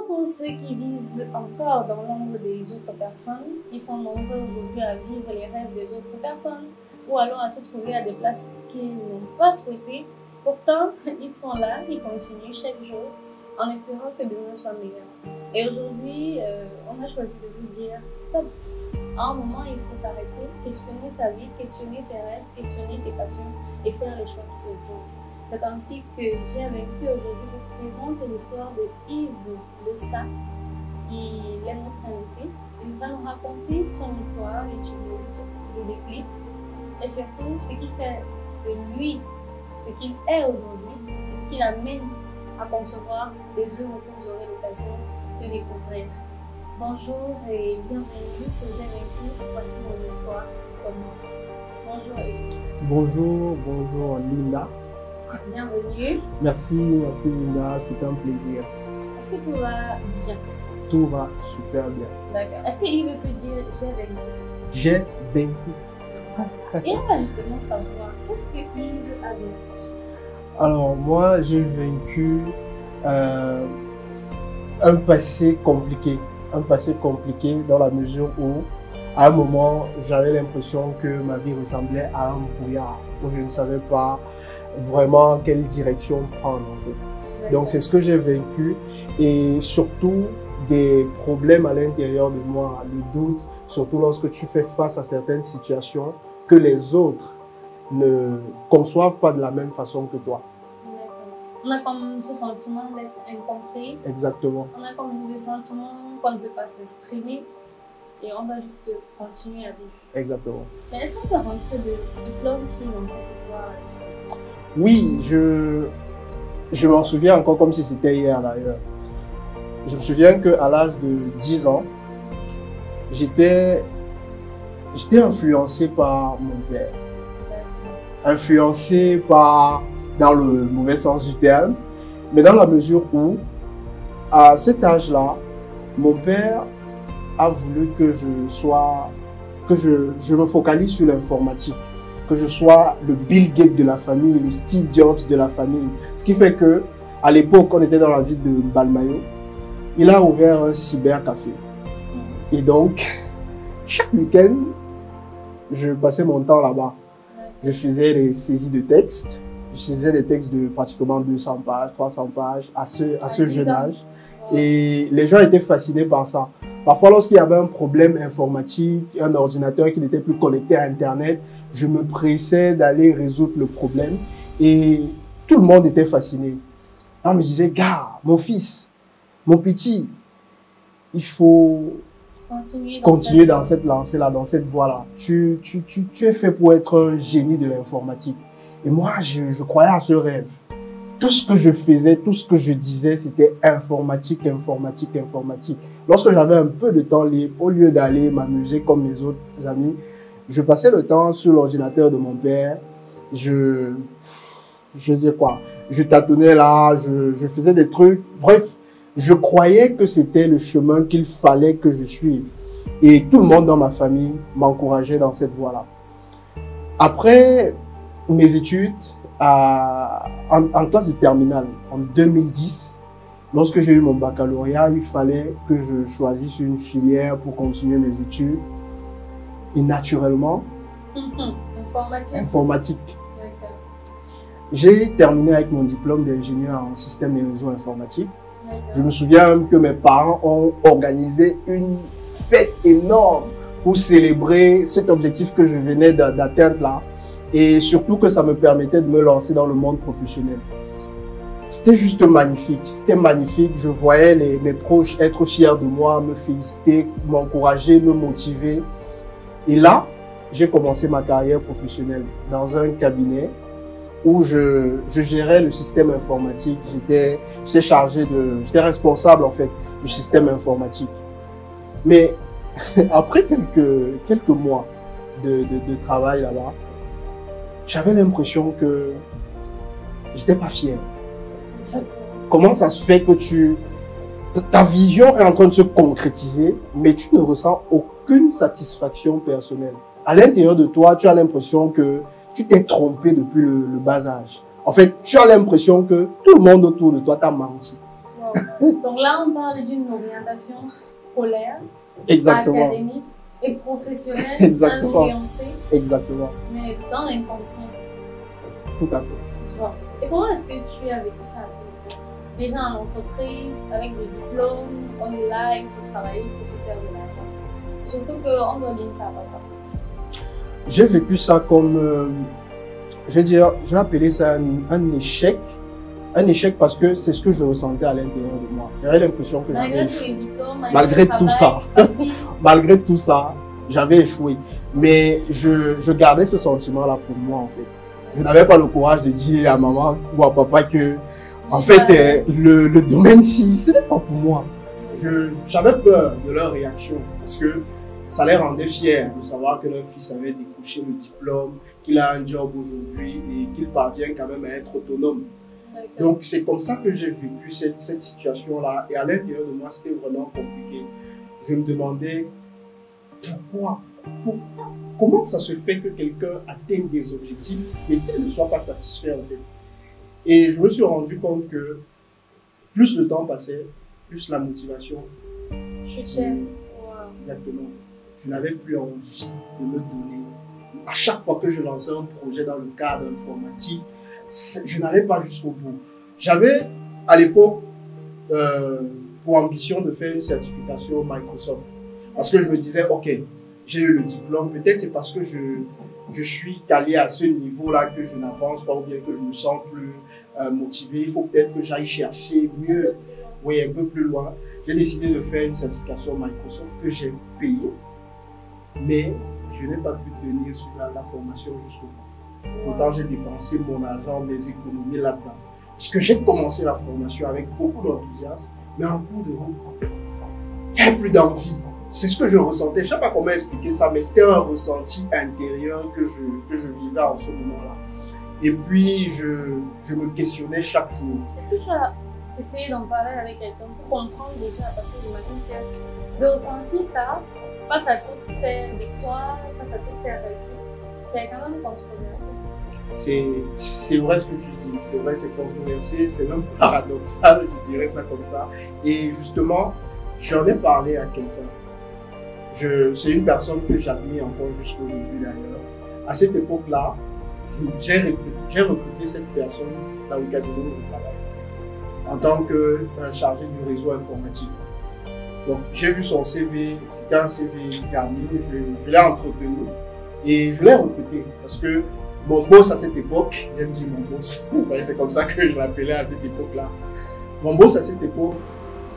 nombreux sont ceux qui vivent encore dans l'ombre des autres personnes. Ils sont nombreux aujourd'hui à vivre les rêves des autres personnes ou alors à se trouver à des places qu'ils n'ont pas souhaitées. Pourtant, ils sont là, ils continuent chaque jour en espérant que demain soit meilleur. Et aujourd'hui, on a choisi de vous dire stop. À un moment, il faut s'arrêter, questionner sa vie, questionner ses rêves, questionner ses passions et faire les choix qui s'imposent. C'est ainsi que j'ai vaincu aujourd'hui vous présente l'histoire de Yves Le Sa. Il est notre invité. Il va nous raconter son histoire, les tumultes, le déclic et surtout ce qui fait de lui ce qu'il est aujourd'hui et ce qu'il amène à concevoir les œuvres que vous aurez l'occasion de découvrir. Bonjour et bienvenue, c'est J'ai vaincu. Voici mon histoire commence. Bonjour Yves. Bonjour Linda. Bienvenue. Merci Linda, c'est un plaisir. Est-ce que tout va bien? Tout va super bien. D'accord. Est-ce que Yves peut dire j'ai vaincu? J'ai vaincu. Et on va justement savoir, qu'est-ce que Yves a vaincu? Alors moi, j'ai vaincu un passé compliqué. Un passé compliqué dans la mesure où, à un moment, j'avais l'impression que ma vie ressemblait à un brouillard, où je ne savais pas vraiment quelle direction prendre en fait. Donc c'est ce que j'ai vaincu et surtout des problèmes à l'intérieur de moi, le doute, surtout lorsque tu fais face à certaines situations que les autres ne conçoivent pas de la même façon que toi. On a comme ce sentiment d'être incompris. Exactement. On a comme le sentiment qu'on ne peut pas s'exprimer et on va juste continuer à vivre. Exactement. Mais est-ce qu'on peut rentrer de plein pied dans cette histoire? Oui, je m'en souviens encore comme si c'était hier d'ailleurs. Je me souviens qu'à l'âge de 10 ans, j'étais influencé par mon père. Influencé par, dans le mauvais sens du terme, mais dans la mesure où, à cet âge-là, mon père a voulu que je me focalise sur l'informatique, que je sois le Bill Gates de la famille, le Steve Jobs de la famille. Ce qui fait que, à l'époque, on était dans la ville de Balmayo, il a ouvert un cybercafé. Et donc, chaque week-end, je passais mon temps là-bas. Je faisais des saisies de textes. Je faisais des textes de pratiquement 200 pages, 300 pages à ce jeune âge. Et les gens étaient fascinés par ça. Parfois, lorsqu'il y avait un problème informatique, un ordinateur qui n'était plus connecté à Internet, je me pressais d'aller résoudre le problème. Et tout le monde était fasciné. On me disait, gars, mon fils, mon petit, il faut continuer dans cette lancée-là, dans cette voie-là. Tu es fait pour être un génie de l'informatique. Et moi, je croyais à ce rêve. Tout ce que je faisais, tout ce que je disais, c'était informatique, informatique, informatique. Lorsque j'avais un peu de temps libre, au lieu d'aller m'amuser comme mes autres amis, je passais le temps sur l'ordinateur de mon père. Je disais quoi? Je tâtonnais là, je faisais des trucs. Bref, je croyais que c'était le chemin qu'il fallait que je suive. Et tout le monde dans ma famille m'encourageait dans cette voie-là. Après mes études, en classe de terminale, en 2010, lorsque j'ai eu mon baccalauréat, il fallait que je choisisse une filière pour continuer mes études. Et naturellement, informatique. J'ai terminé avec mon diplôme d'ingénieur en système et réseau informatique. Je me souviens que mes parents ont organisé une fête énorme pour célébrer cet objectif que je venais d'atteindre là. Et surtout que ça me permettait de me lancer dans le monde professionnel. C'était juste magnifique, c'était magnifique. Je voyais mes proches être fiers de moi, me féliciter, m'encourager, me motiver. Et là, j'ai commencé ma carrière professionnelle dans un cabinet où je gérais le système informatique. J'étais responsable en fait du système informatique. Mais après quelques mois de travail là-bas, j'avais l'impression que j'étais pas fier. Comment ça se fait que ta vision est en train de se concrétiser, mais tu ne ressens aucune satisfaction personnelle. À l'intérieur de toi, tu as l'impression que tu t'es trompé depuis le bas âge. En fait, tu as l'impression que tout le monde autour de toi t'a menti. Wow. Wow. Donc là, on parle d'une orientation scolaire, Exactement. académique et professionnelle, Exactement. influencée, Exactement. mais dans l'inconscient. Tout à fait. Wow. Et comment est-ce que tu as vécu ça à ce niveau? Déjà en entreprise, avec des diplômes, on est là, il faut travailler, il faut se faire de l'argent. Surtout qu'on doit gagner ça à papa. J'ai vécu ça comme, je vais dire, je vais appeler ça un échec. Un échec parce que c'est ce que je ressentais à l'intérieur de moi. J'avais l'impression que j'avais Malgré tous les échoué. diplômes, Malgré le tout ça. travail facile. Malgré tout ça, j'avais échoué. Mais je gardais ce sentiment-là pour moi, en fait. Je n'avais pas le courage de dire à maman ou à papa que, en fait, le domaine-ci, ce n'est pas pour moi. J'avais peur de leur réaction parce que ça les rendait fiers de savoir que leur fils avait décroché le diplôme, qu'il a un job aujourd'hui et qu'il parvient quand même à être autonome. Donc c'est comme ça que j'ai vécu cette situation-là. Et à l'intérieur de moi, c'était vraiment compliqué. Je me demandais pourquoi, comment ça se fait que quelqu'un atteigne des objectifs mais qu'il ne soit pas satisfait en fait. Et je me suis rendu compte que plus le temps passait, plus la motivation. Exactement. Je n'avais plus envie de me donner. À chaque fois que je lançais un projet dans le cadre informatique, je n'allais pas jusqu'au bout. J'avais à l'époque pour ambition de faire une certification Microsoft. Parce que je me disais, ok, j'ai eu le diplôme, peut-être c'est parce que je suis calé à ce niveau-là que je n'avance pas ou bien que je me sens plus motivé. Il faut peut-être que j'aille chercher mieux, oui, un peu plus loin. J'ai décidé de faire une certification Microsoft que j'ai payée, mais je n'ai pas pu tenir sur la formation jusqu'au bout. Pourtant, j'ai dépensé mon argent, mes économies là-dedans. Parce que j'ai commencé la formation avec beaucoup d'enthousiasme, mais en cours de route, il n'y a plus d'envie. C'est ce que je ressentais. Je ne sais pas comment expliquer ça, mais c'était un ressenti intérieur que je vivais en ce moment-là. Et puis, je me questionnais chaque jour. Est-ce que tu as essayé d'en parler avec quelqu'un pour comprendre déjà? Parce que j'imagine que de ressentir ça, face à toutes ces victoires, face à toutes ces réussites, c'est quand même controversé. C'est vrai ce que tu dis, c'est vrai, c'est controversé, c'est même paradoxal, je dirais ça comme ça. Et justement, j'en ai parlé à quelqu'un. C'est une personne que j'admire encore jusqu'aujourd'hui d'ailleurs. À cette époque-là, j'ai recruté cette personne dans le cabinet où je travaille en tant que chargé du réseau informatique. Donc j'ai vu son CV, c'était un CV garni, je l'ai entretenu et je l'ai recruté parce que mon boss à cette époque, j'aime dire mon boss, c'est comme ça que je l'appelais à cette époque-là. Mon boss à cette époque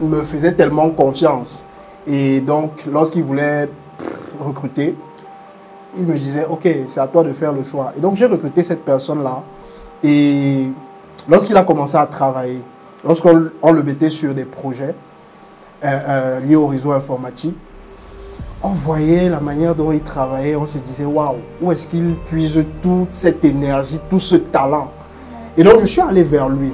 me faisait tellement confiance. Et donc, lorsqu'il voulait recruter, il me disait, ok, c'est à toi de faire le choix. Et donc, j'ai recruté cette personne-là. Et lorsqu'il a commencé à travailler, lorsqu'on le mettait sur des projets liés au réseau informatique, on voyait la manière dont il travaillait, on se disait, waouh, où est-ce qu'il puise toute cette énergie, tout ce talent? Et donc, je suis allé vers lui.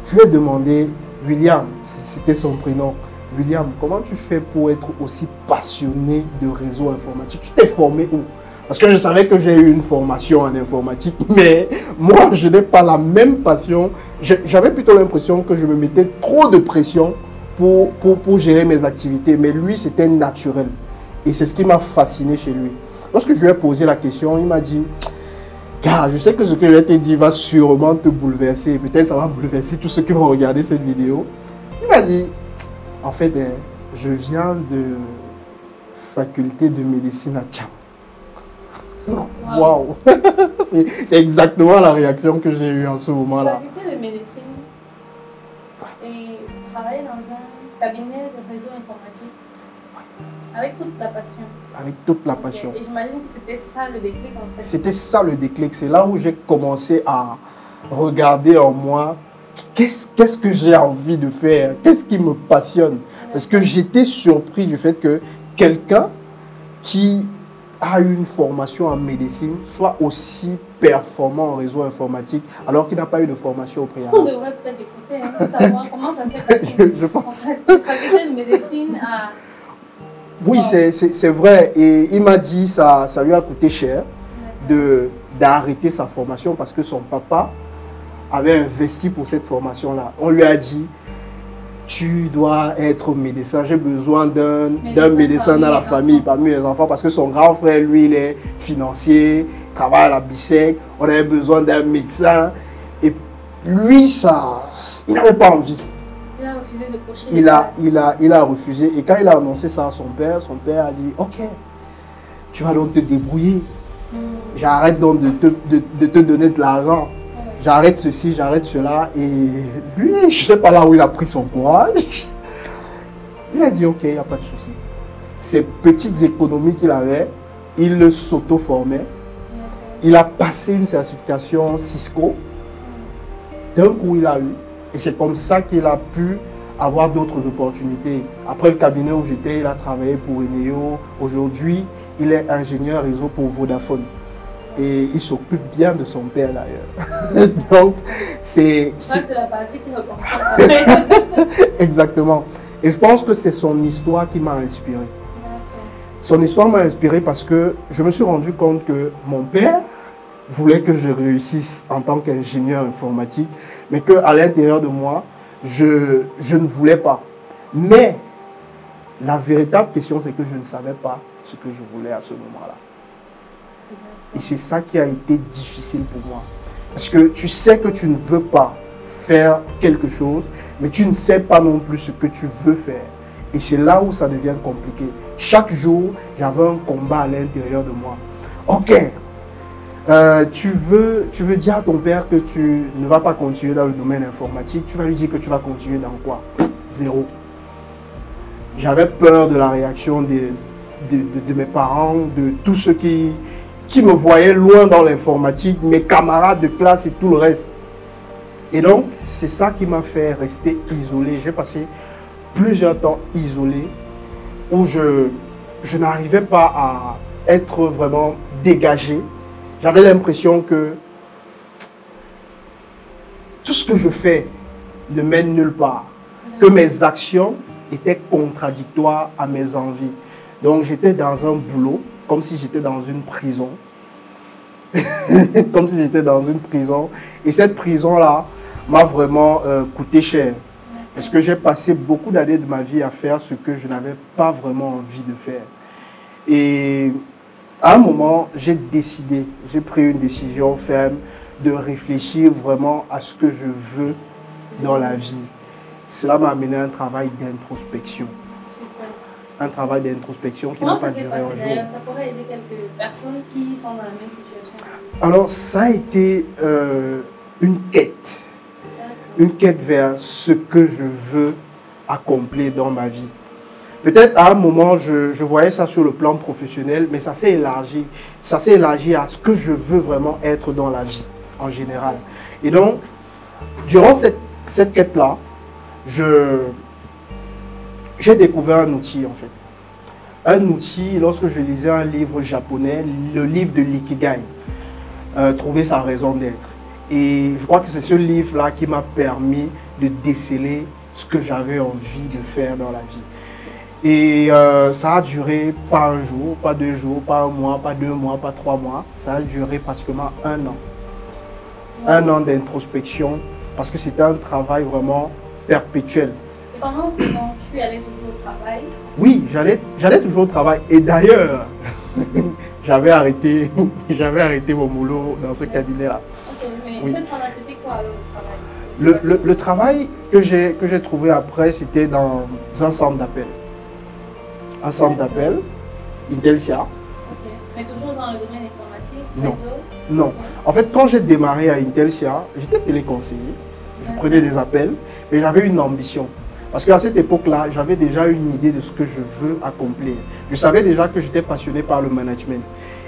Je lui ai demandé, William, c'était son prénom, William, comment tu fais pour être aussi passionné de réseau informatique? Tu t'es formé où? Parce que je savais que j'ai eu une formation en informatique, mais moi, je n'ai pas la même passion. J'avais plutôt l'impression que je me mettais trop de pression pour gérer mes activités. Mais lui, c'était naturel. Et c'est ce qui m'a fasciné chez lui. Lorsque je lui ai posé la question, il m'a dit, car je sais que ce que je vais te dire va sûrement te bouleverser. Peut-être ça va bouleverser tous ceux qui vont regarder cette vidéo. Il m'a dit, en fait, je viens de faculté de médecine à Tcham. Waouh! C'est exactement la réaction que j'ai eue en ce moment-là. Faculté de médecine et travailler dans un cabinet de réseau informatique avec toute la passion. Avec toute la passion. Et j'imagine que c'était ça le déclic en fait. C'était ça le déclic. C'est là où j'ai commencé à regarder en moi qu'est-ce que j'ai envie de faire, qu'est-ce qui me passionne. Parce que j'étais surpris du fait que quelqu'un qui a eu une formation en médecine soit aussi performant en réseau informatique alors qu'il n'a pas eu de formation au préalable. On devrait peut-être écouter pour savoir comment ça s'est passé. Je pense. Faculté de médecine à... Oui, c'est vrai. Et il m'a dit ça lui a coûté cher d'arrêter sa formation parce que son papa avait investi pour cette formation-là. On lui a dit, tu dois être médecin, j'ai besoin d'un médecin dans la famille, parmi les enfants, parce que son grand frère, lui, il est financier, travaille à la BICEC, on avait besoin d'un médecin. Et lui, ça, il n'avait pas envie. Il a refusé de cocher. Il a refusé. Et quand il a annoncé ça à son père a dit, ok, tu vas donc te débrouiller. J'arrête donc de te donner de l'argent. J'arrête ceci, j'arrête cela. Et lui, je ne sais pas là où il a pris son courage. Il a dit, ok, il n'y a pas de souci. Ces petites économies qu'il avait, il s'auto-formait. Il a passé une certification Cisco. D'un coup, il a eu. Et c'est comme ça qu'il a pu avoir d'autres opportunités. Après le cabinet où j'étais, il a travaillé pour Eneo. Aujourd'hui, il est ingénieur réseau pour Vodafone. Et il s'occupe bien de son père d'ailleurs. Donc, c'est la partie qui reprend. Exactement. Et je pense que c'est son histoire qui m'a inspiré. Son histoire m'a inspiré parce que je me suis rendu compte que mon père voulait que je réussisse en tant qu'ingénieur informatique, mais qu'à l'intérieur de moi, je ne voulais pas. Mais la véritable question, c'est que je ne savais pas ce que je voulais à ce moment-là. Et c'est ça qui a été difficile pour moi. Parce que tu sais que tu ne veux pas faire quelque chose, mais tu ne sais pas non plus ce que tu veux faire. Et c'est là où ça devient compliqué. Chaque jour, j'avais un combat à l'intérieur de moi. Ok, tu veux dire à ton père que tu ne vas pas continuer dans le domaine informatique, tu vas lui dire que tu vas continuer dans quoi? Zéro. J'avais peur de la réaction de mes parents, de tous ceux qui me voyaient loin dans l'informatique, mes camarades de classe et tout le reste. Et donc, c'est ça qui m'a fait rester isolé. J'ai passé plusieurs temps isolé, où je n'arrivais pas à être vraiment dégagé. J'avais l'impression que tout ce que je fais ne mène nulle part, que mes actions étaient contradictoires à mes envies. Donc j'étais dans un boulot, comme si j'étais dans une prison. Comme si j'étais dans une prison. Et cette prison-là m'a vraiment coûté cher. Parce que j'ai passé beaucoup d'années de ma vie à faire ce que je n'avais pas vraiment envie de faire. Et à un moment, j'ai pris une décision ferme de réfléchir vraiment à ce que je veux dans la vie. Cela m'a amené à un travail d'introspection. Un travail d'introspection qui n'a pas duré un jour. Ça pourrait aider quelques personnes qui sont dans la même situation. Alors, ça a été une quête. Une quête vers ce que je veux accomplir dans ma vie. Peut-être à un moment, je voyais ça sur le plan professionnel, mais ça s'est élargi. Ça s'est élargi à ce que je veux vraiment être dans la vie, en général. Et donc, durant cette quête-là, j'ai découvert un outil, en fait. Un outil, lorsque je lisais un livre japonais, le livre de l'Ikigai, trouver sa raison d'être. Et je crois que c'est ce livre-là qui m'a permis de déceler ce que j'avais envie de faire dans la vie. Et ça a duré pas un jour, pas 2 jours, pas 1 mois, pas 2 mois, pas 3 mois. Ça a duré pratiquement 1 an. 1 an d'introspection, parce que c'était un travail vraiment perpétuel. Et pendant ce temps, tu allais toujours au travail? Oui, j'allais toujours au travail. Et d'ailleurs, j'avais arrêté mon boulot dans ce cabinet-là. Ok, mais cette fois-là, c'était quoi alors le travail? Le travail que j'ai trouvé après, c'était dans un centre d'appel. Un centre d'appel, Intelsia. Ok, mais toujours dans le domaine informatique, non. réseau? Non. En fait, quand j'ai démarré à Intelsia, j'étais téléconseiller. Je prenais des appels, mais j'avais une ambition. Parce qu'à cette époque-là, j'avais déjà une idée de ce que je veux accomplir. Je savais déjà que j'étais passionné par le management.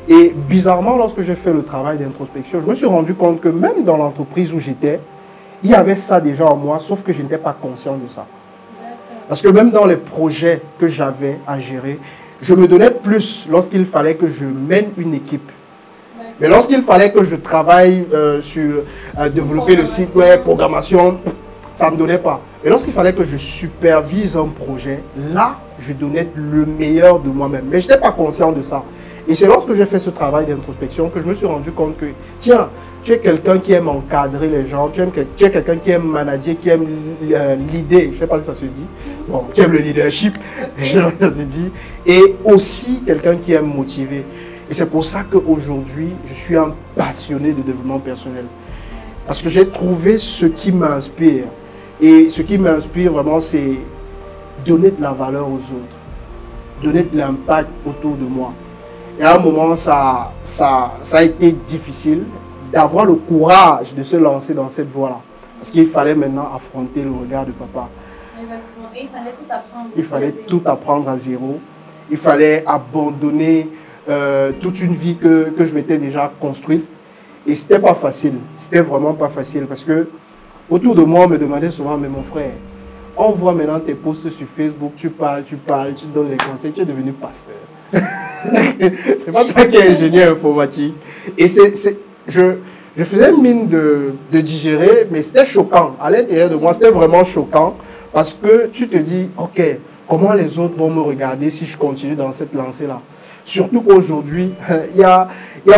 Et bizarrement, lorsque j'ai fait le travail d'introspection, je me suis rendu compte que même dans l'entreprise où j'étais, il y avait ça déjà en moi, sauf que je n'étais pas conscient de ça. Parce que même dans les projets que j'avais à gérer, je me donnais plus lorsqu'il fallait que je mène une équipe. Mais lorsqu'il fallait que je travaille sur développer le site web, programmation, ça ne me donnait pas. Et lorsqu'il fallait que je supervise un projet, là, je donnais le meilleur de moi-même. Mais je n'étais pas conscient de ça. Et c'est lorsque j'ai fait ce travail d'introspection que je me suis rendu compte que, tiens, tu es quelqu'un qui aime encadrer les gens, tu es quelqu'un qui aime manager, qui aime l'idée, je ne sais pas si ça se dit, bon, qui aime le leadership, je sais pas si ça se dit, et aussi quelqu'un qui aime motiver. Et c'est pour ça qu'aujourd'hui, je suis un passionné de développement personnel. Parce que j'ai trouvé ce qui m'inspire. Et ce qui m'inspire vraiment, c'est donner de la valeur aux autres, donner de l'impact autour de moi. Et à un moment, ça a été difficile d'avoir le courage de se lancer dans cette voie-là. Parce qu'il fallait maintenant affronter le regard de papa. Exactement. Et il fallait tout apprendre. Il fallait tout apprendre à zéro. Il fallait abandonner toute une vie que je m'étais déjà construite. Et c'était pas facile. C'était vraiment pas facile. Parce que autour de moi, on me demandait souvent, mais mon frère, on voit maintenant tes posts sur Facebook, tu parles, tu donnes les conseils, tu es devenu pasteur. C'est pas toi qui es ingénieur informatique. Et je faisais mine de digérer, mais c'était choquant. À l'intérieur de moi, c'était vraiment choquant. Parce que tu te dis, ok, comment les autres vont me regarder si je continue dans cette lancée-là? Surtout qu'aujourd'hui, il y a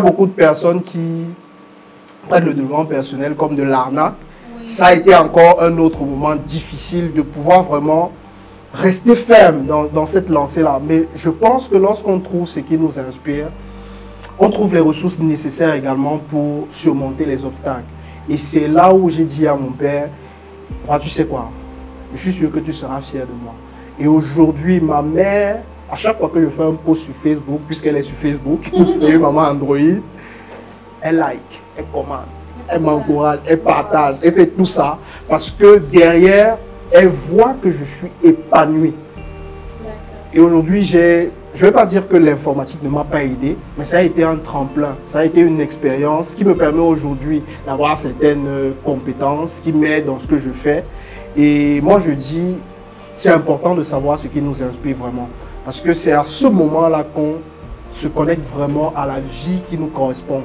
beaucoup de personnes qui prennent le développement personnel comme de l'arnaque. Oui. Ça a été encore un autre moment difficile de pouvoir vraiment rester ferme dans cette lancée-là. Mais je pense que lorsqu'on trouve ce qui nous inspire, on trouve les ressources nécessaires également pour surmonter les obstacles. Et c'est là où j'ai dit à mon père, ah, tu sais quoi, je suis sûr que tu seras fier de moi. Et aujourd'hui, ma mère, à chaque fois que je fais un post sur Facebook, puisqu'elle est sur Facebook, c'est une maman Android, elle like, elle commande, elle m'encourage, elle partage, elle fait tout ça parce que derrière, elle voit que je suis épanoui. Et aujourd'hui, je ne vais pas dire que l'informatique ne m'a pas aidé, mais ça a été un tremplin, ça a été une expérience qui me permet aujourd'hui d'avoir certaines compétences, qui m'aident dans ce que je fais. Et moi, je dis, c'est important de savoir ce qui nous inspire vraiment. Parce que c'est à ce moment-là qu'on se connecte vraiment à la vie qui nous correspond.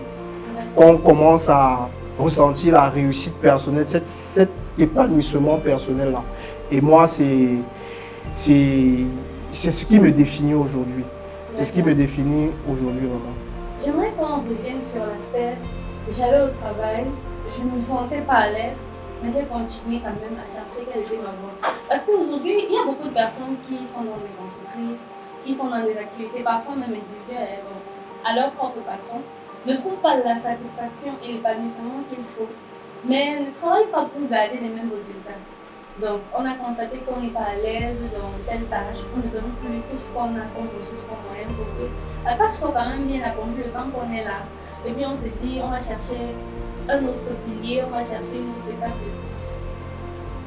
Qu'on commence à ressentir la réussite personnelle, cet épanouissement personnel-là. Et moi, c'est ce qui me définit aujourd'hui. C'est ce qui me définit aujourd'hui vraiment. J'aimerais qu'on revienne sur l'aspect, j'allais au travail, je ne me sentais pas à l'aise, mais j'ai continué quand même à chercher quelle était ma voie. Parce qu'aujourd'hui, il y a beaucoup de personnes qui sont dans des entreprises, qui sont dans des activités, parfois même individuelles, donc à leur propre patron, ne trouvent pas la satisfaction et l'épanouissement qu'il faut, mais ne travaillent pas pour garder les mêmes résultats. Donc, on a constaté qu'on n'est pas à l'aise dans telle tâche, qu'on ne donne plus tout ce qu'on a comme ressources, comme moyen pour que la tâche soit quand même bien accomplie le temps qu'on est là. Et puis on se dit, on va chercher un autre pilier, on va chercher une autre étape.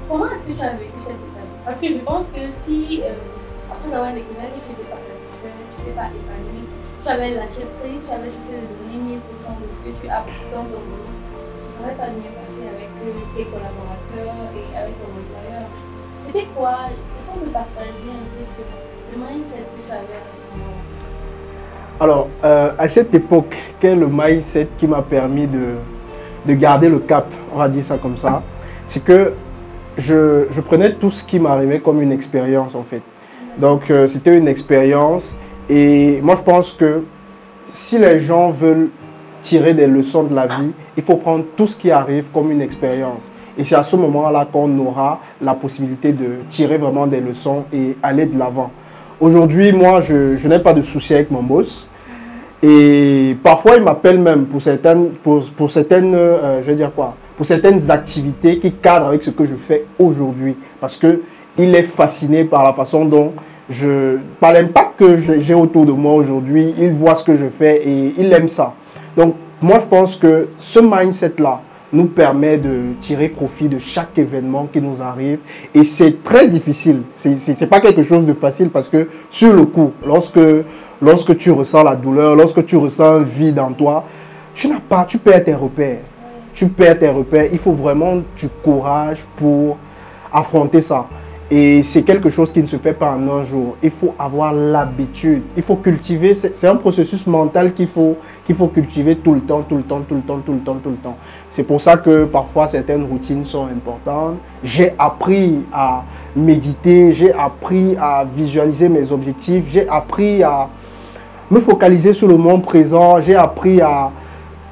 Comment est-ce que tu as vécu cette étape? Parce que je pense que si, après avoir découvert que tu n'étais pas satisfait, tu n'étais pas épanoui, tu avais lâché prise, tu avais cessé de donner 1000% de ce que tu as dans ton boulot, ce ne serait pas bien passé avec tes collaborateurs et avec ton employeur. C'était quoi? Est-ce qu'on peut partager un peu le mindset que tu avais à ce moment-là? Alors, à cette époque, quel est le mindset qui m'a permis de garder le cap, on va dire ça comme ça, c'est que je prenais tout ce qui m'arrivait comme une expérience en fait. Donc, c'était une expérience et moi je pense que si les gens veulent tirer des leçons de la vie, il faut prendre tout ce qui arrive comme une expérience. Et c'est à ce moment-là qu'on aura la possibilité de tirer vraiment des leçons et aller de l'avant. Aujourd'hui, moi, je n'ai pas de souci avec mon boss. Et parfois, il m'appelle même pour certaines, je vais dire quoi, pour certaines activités qui cadrent avec ce que je fais aujourd'hui. Parce qu'il est fasciné par la façon dont par l'impact que j'ai autour de moi aujourd'hui, il voit ce que je fais et il aime ça. Donc, moi, je pense que ce mindset-là nous permet de tirer profit de chaque événement qui nous arrive. Et c'est très difficile. C'est pas quelque chose de facile parce que sur le coup, lorsque tu ressens la douleur, lorsque tu ressens un vide en toi, tu perds tes repères. Tu perds tes repères. Il faut vraiment du courage pour affronter ça. Et c'est quelque chose qui ne se fait pas en un jour. Il faut avoir l'habitude. Il faut cultiver. C'est un processus mental qu'il faut cultiver tout le temps. C'est pour ça que parfois certaines routines sont importantes. J'ai appris à méditer. J'ai appris à visualiser mes objectifs. J'ai appris à me focaliser sur le moment présent. J'ai appris à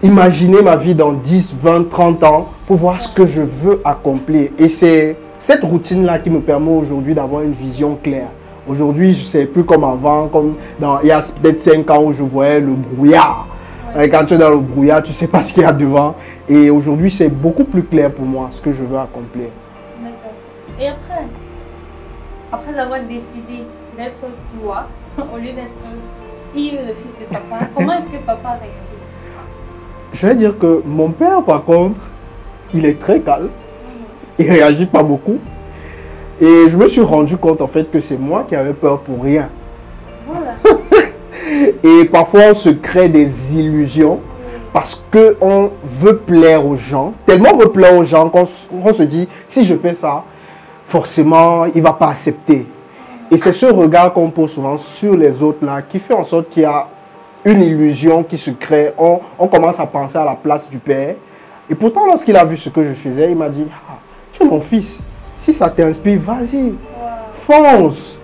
imaginer ma vie dans 10, 20, 30 ans pour voir ce que je veux accomplir. Et c'est cette routine-là qui me permet aujourd'hui d'avoir une vision claire. Aujourd'hui, je ne sais plus comme avant, comme il y a peut-être 5 ans où je voyais le brouillard. Ouais. Quand tu es dans le brouillard, tu ne sais pas ce qu'il y a devant. Et aujourd'hui, c'est beaucoup plus clair pour moi ce que je veux accomplir. D'accord. Et après avoir décidé d'être toi, au lieu d'être Yves, le fils de papa, comment est-ce que papa réagit? Je vais dire que mon père, par contre, il est très calme. Il ne réagit pas beaucoup. Et je me suis rendu compte en fait que c'est moi qui avais peur pour rien. Voilà. Et parfois on se crée des illusions parce qu'on veut plaire aux gens. Tellement on veut plaire aux gens qu'on se dit si je fais ça, forcément il ne va pas accepter. Et c'est ce regard qu'on pose souvent sur les autres là qui fait en sorte qu'il y a une illusion qui se crée. On commence à penser à la place du père. Et pourtant lorsqu'il a vu ce que je faisais, il m'a dit ah, tu es mon fils. Si ça t'inspire, vas-y, fonce.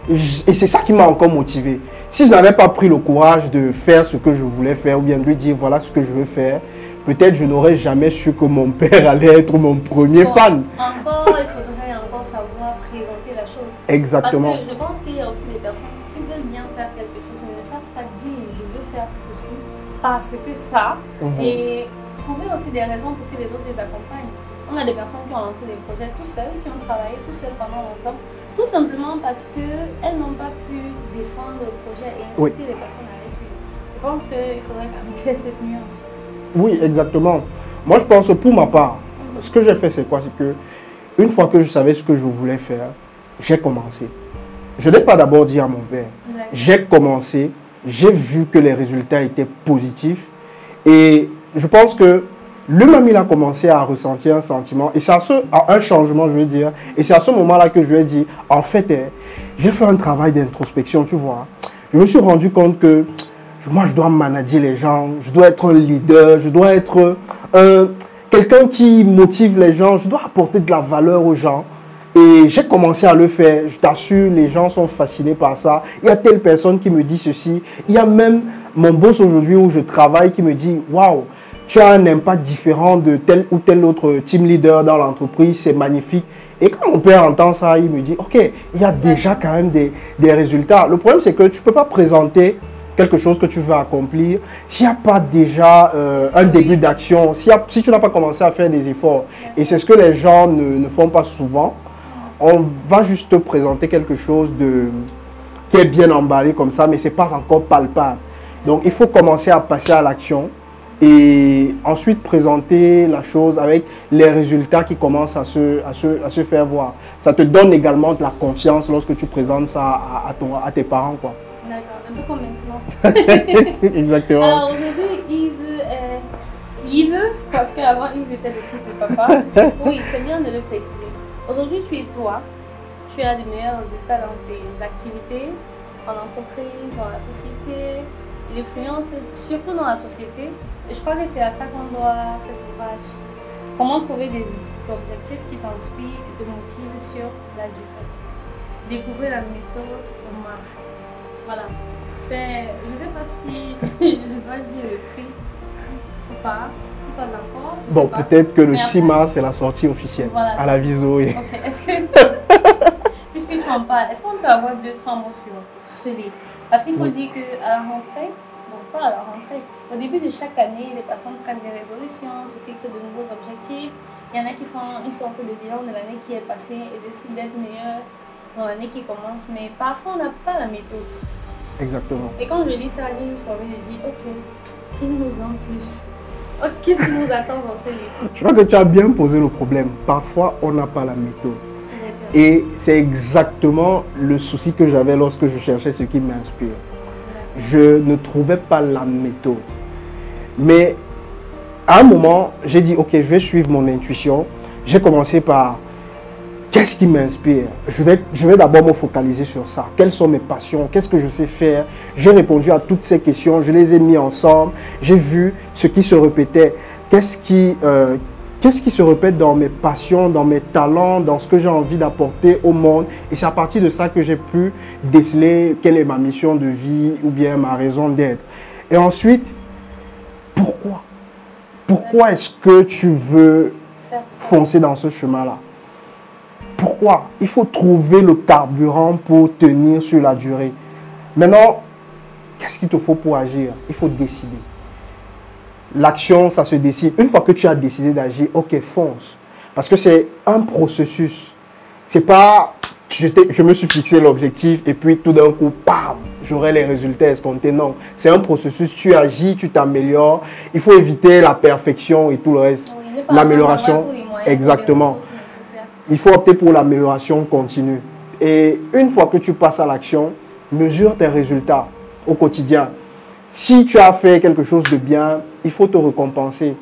Et c'est ça qui m'a encore motivé. Si je n'avais pas pris le courage de faire ce que je voulais faire, ou bien de lui dire voilà ce que je veux faire, peut-être je n'aurais jamais su que mon père allait être mon premier fan. Encore, il faudrait encore savoir présenter la chose. Exactement. Parce que je pense qu'il y a aussi des personnes qui veulent bien faire quelque chose, mais ne savent pas dire je veux faire ceci parce que ça. Et trouver aussi des raisons pour que les autres les accompagnent. On a des personnes qui ont lancé des projets tout seuls, qui ont travaillé tout seuls pendant longtemps, tout simplement parce qu'elles n'ont pas pu défendre le projet et inciter les personnes à les suivre. Je pense qu'il faudrait quand même faire cette nuance. Oui, exactement. Moi, je pense pour ma part, ce que j'ai fait, c'est quoi? C'est que une fois que je savais ce que je voulais faire, j'ai commencé. Je n'ai pas d'abord dit à mon père. J'ai commencé, j'ai vu que les résultats étaient positifs et je pense que lui-même, il a commencé à ressentir un sentiment et c'est un changement, je veux dire. Et c'est à ce moment-là que je lui ai dit, en fait, j'ai fait un travail d'introspection, tu vois. Je me suis rendu compte que moi, je dois manager les gens, je dois être un leader, je dois être quelqu'un qui motive les gens, je dois apporter de la valeur aux gens. Et j'ai commencé à le faire, je t'assure, les gens sont fascinés par ça. Il y a telle personne qui me dit ceci. Il y a même mon boss aujourd'hui où je travaille qui me dit, waouh, tu as un impact différent de tel ou tel autre team leader dans l'entreprise, c'est magnifique. Et quand mon père entend ça, il me dit, ok, il y a déjà quand même des résultats. Le problème, c'est que tu ne peux pas présenter quelque chose que tu veux accomplir s'il n'y a pas déjà un début d'action, si tu n'as pas commencé à faire des efforts. Et c'est ce que les gens ne font pas souvent. On va juste te présenter quelque chose qui est bien emballé comme ça, mais ce n'est pas encore palpable. Donc, il faut commencer à passer à l'action. Et ensuite présenter la chose avec les résultats qui commencent à se faire voir. Ça te donne également de la confiance lorsque tu présentes ça à tes parents, quoi. D'accord, un peu comme maintenant. Exactement. Alors aujourd'hui, Yves, parce qu'avant Yves était le fils de papa. Oui, c'est bien de le préciser. Aujourd'hui, tu es toi. Tu as de meilleurs résultats dans tes activités, en entreprise, dans la société. L'influence, surtout dans la société. Et je crois que c'est à ça qu'on doit cet ouvrage. Comment trouver des objectifs qui t'inspirent et te motivent sur la durée. Découvrir la méthode Omar. Voilà. Je ne sais pas si je dois dire le prix ou pas encore. Bon, peut-être que le 6 mars, c'est la sortie officielle. Voilà. À la viso. Ok. Est-ce que, puisque tu en parles, est-ce qu'on peut avoir 2-3 mots sur ce livre? Parce qu'il faut dire qu'à la rentrée, non pas à la rentrée, au début de chaque année, les personnes prennent des résolutions, se fixent de nouveaux objectifs. Il y en a qui font une sorte de bilan de l'année qui est passée et décident d'être meilleurs dans l'année qui commence. Mais parfois, on n'a pas la méthode. Exactement. Et quand je lis ça, j'ai juste envie de dire, ok, dis-nous en plus. Oh, qu'est-ce qui nous attend dans ce livre? Je crois que tu as bien posé le problème. Parfois, on n'a pas la méthode. Et c'est exactement le souci que j'avais lorsque je cherchais ce qui m'inspire. Je ne trouvais pas la méthode. Mais à un moment, j'ai dit, ok, je vais suivre mon intuition. J'ai commencé par, qu'est-ce qui m'inspire? Je vais d'abord me focaliser sur ça. Quelles sont mes passions? Qu'est-ce que je sais faire? J'ai répondu à toutes ces questions. Je les ai mis ensemble. J'ai vu ce qui se répétait. Qu'est-ce qui qu'est-ce qui se répète dans mes passions, dans mes talents, dans ce que j'ai envie d'apporter au monde. Et c'est à partir de ça que j'ai pu déceler quelle est ma mission de vie ou bien ma raison d'être. Et ensuite, pourquoi? Pourquoi est-ce que tu veux foncer dans ce chemin-là? Pourquoi? Il faut trouver le carburant pour tenir sur la durée. Maintenant, qu'est-ce qu'il te faut pour agir? Il faut décider. L'action, ça se décide. Une fois que tu as décidé d'agir, ok, fonce. Parce que c'est un processus. C'est pas, je me suis fixé l'objectif et puis tout d'un coup, bam, j'aurai les résultats escomptés. Non, c'est un processus. Tu agis, tu t'améliores. Il faut éviter la perfection et tout le reste. Oui, l'amélioration, exactement. Il faut opter pour l'amélioration continue. Et une fois que tu passes à l'action, mesure tes résultats au quotidien. Si tu as fait quelque chose de bien, il faut te récompenser.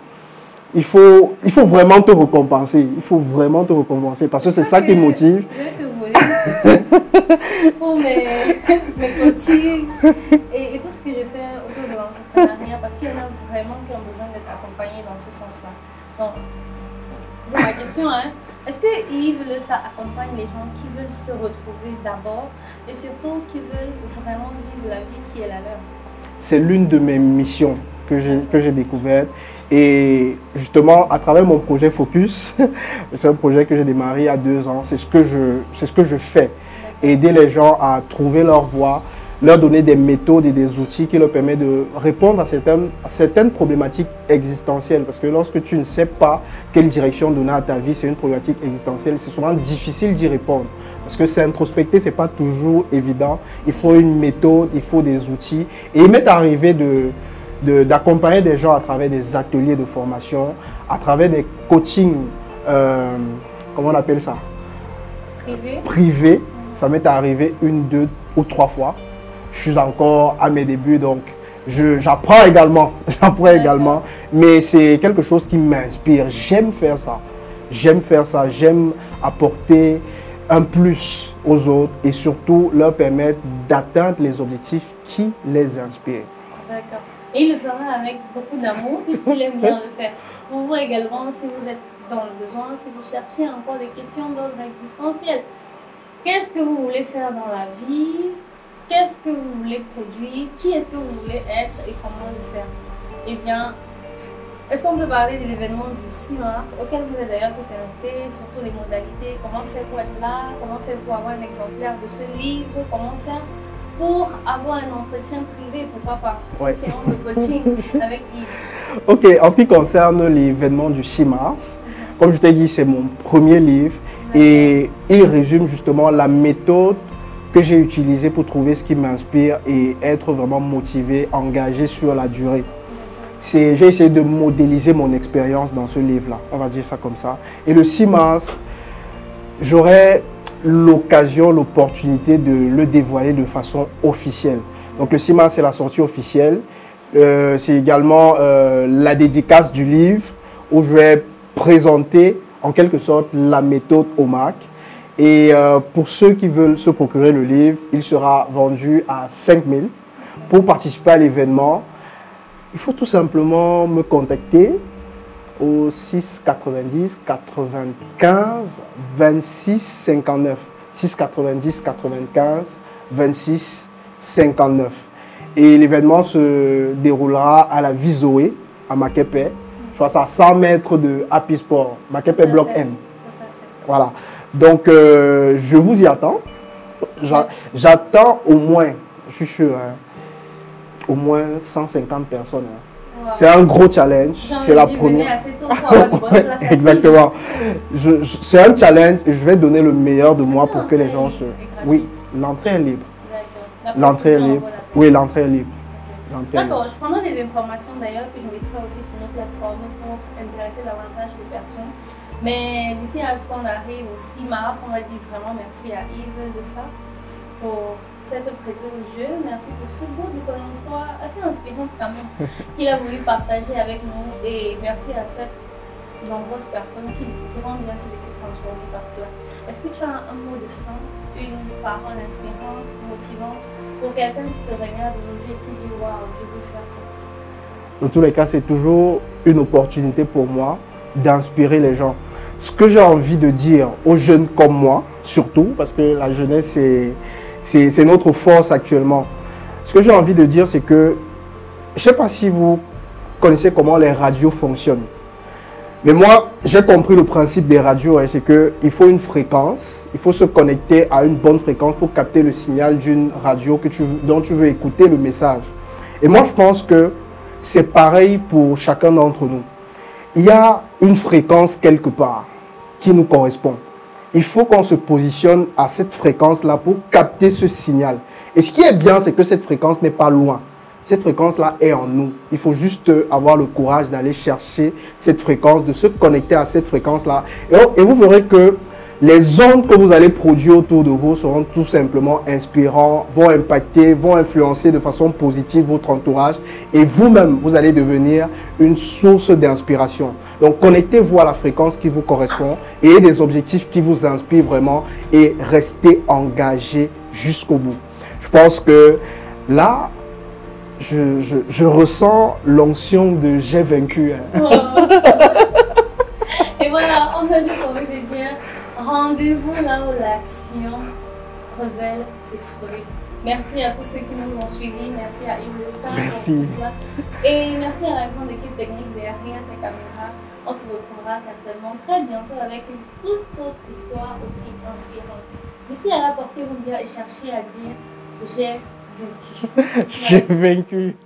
Il faut vraiment te récompenser. Il faut vraiment te récompenser parce que c'est ça qui motive. Je vais te voler pour mes coachings et tout ce que je fais autour de l'entrepreneuriat parce qu'il y en a vraiment qui ont besoin d'être accompagnés dans ce sens-là. Donc, ma question, est-ce que Yves Le Ça accompagne les gens qui veulent se retrouver d'abord et surtout qui veulent vraiment vivre la vie qui est la leur? C'est l'une de mes missions que j'ai découverte. Et justement, à travers mon projet Focus, c'est un projet que j'ai démarré il y a 2 ans, c'est ce que je fais. Aider les gens à trouver leur voie, leur donner des méthodes et des outils qui leur permettent de répondre à certaines problématiques existentielles. Parce que lorsque tu ne sais pas quelle direction donner à ta vie, c'est une problématique existentielle, c'est souvent difficile d'y répondre. Parce que s'introspecter, ce n'est pas toujours évident. Il faut une méthode, il faut des outils. Et il m'est arrivé d'accompagner des gens à travers des ateliers de formation, à travers des coachings, comment on appelle ça? Privé. Ça m'est arrivé 1, 2 ou 3 fois. Je suis encore à mes débuts, donc j'apprends également. Mais c'est quelque chose qui m'inspire. J'aime faire ça. J'aime apporter un plus aux autres et surtout leur permettre d'atteindre les objectifs qui les inspirent. D'accord. Et il le fera avec beaucoup d'amour puisqu'il aime bien le faire. Pour vous également, si vous êtes dans le besoin, si vous cherchez encore des questions d'ordre existentiel, qu'est-ce que vous voulez faire dans la vie? Qu'est-ce que vous voulez produire? Qui est-ce que vous voulez être et comment le faire? Eh bien, est-ce qu'on peut parler de l'événement du 6 mars, auquel vous êtes d'ailleurs tout invité, surtout les modalités, comment faire pour être là, comment faire pour avoir un exemplaire de ce livre, comment faire pour avoir un entretien privé, pourquoi pas, une séance de coaching avec Yves. Ok, en ce qui concerne l'événement du 6 mars, comme je t'ai dit, c'est mon premier livre et il résume justement la méthode que j'ai utilisée pour trouver ce qui m'inspire et être vraiment motivé, engagé sur la durée. J'ai essayé de modéliser mon expérience dans ce livre-là, on va dire ça comme ça. Et le 6 mars, j'aurai l'occasion, l'opportunité de le dévoiler de façon officielle. Donc le 6 mars, c'est la sortie officielle. C'est également la dédicace du livre où je vais présenter en quelque sorte la méthode OMAC. Et pour ceux qui veulent se procurer le livre, il sera vendu à 5 000. Pour participer à l'événement, il faut tout simplement me contacter au 6 90 95 26 59. 6 90 95 26 59. Et l'événement se déroulera à la Vizoé, à Makepe. Je crois que c'est à 100 mètres de Happy Sport, Makepe Bloc M. Voilà. Donc, je vous y attends. J'attends au moins, je suis sûr, au moins 150 personnes. Wow. C'est un gros challenge. C'est la première. Exactement. C'est un challenge et je vais donner le meilleur de moi pour que les gens se... Oui, l'entrée est libre. L'entrée est libre. Oui, l'entrée est libre. D'accord, je prendrai des informations d'ailleurs que je mettrai aussi sur nos plateformes pour intéresser davantage les personnes. Mais d'ici à ce qu'on arrive au 6 mars, on va dire vraiment merci à Yves de ça pour s'être prêté au jeu. Merci pour ce bout de son histoire assez inspirante quand même qu'il a voulu partager avec nous. Et merci à cette nombreuses personnes qui voudront bien se laisser transformer par cela. Est-ce que tu as un mot de fin, une parole inspirante, motivante pour quelqu'un qui te regarde aujourd'hui et qui dit waouh, je veux faire ça? Dans tous les cas, c'est toujours une opportunité pour moi d'inspirer les gens. Ce que j'ai envie de dire aux jeunes comme moi, surtout, parce que la jeunesse, c'est notre force actuellement. Ce que j'ai envie de dire, c'est que, je ne sais pas si vous connaissez comment les radios fonctionnent. Mais moi, j'ai compris le principe des radios, hein, c'est qu'il faut une fréquence, il faut se connecter à une bonne fréquence pour capter le signal d'une radio dont tu veux écouter le message. Et moi, je pense que c'est pareil pour chacun d'entre nous. Il y a une fréquence quelque part qui nous correspond. Il faut qu'on se positionne à cette fréquence-là pour capter ce signal. Et ce qui est bien, c'est que cette fréquence n'est pas loin. Cette fréquence-là est en nous. Il faut juste avoir le courage d'aller chercher cette fréquence, de se connecter à cette fréquence-là. Et vous verrez que les ondes que vous allez produire autour de vous seront tout simplement inspirants, vont impacter, vont influencer de façon positive votre entourage. Et vous-même, vous allez devenir une source d'inspiration. Donc, connectez-vous à la fréquence qui vous correspond et ayez des objectifs qui vous inspirent vraiment et restez engagés jusqu'au bout. Je pense que là, je ressens l'onction de j'ai vaincu. Hein. Oh. Et voilà, on a juste envie de dire rendez-vous là où l'action révèle ses fruits. Merci à tous ceux qui nous ont suivis. Merci à Yves Le Star. Merci. Et merci à la grande équipe technique derrière ces caméras. On se retrouvera certainement très bientôt avec une toute autre histoire aussi inspirante. D'ici à là, portez-vous bien et cherchez à dire j'ai vaincu. J'ai vaincu.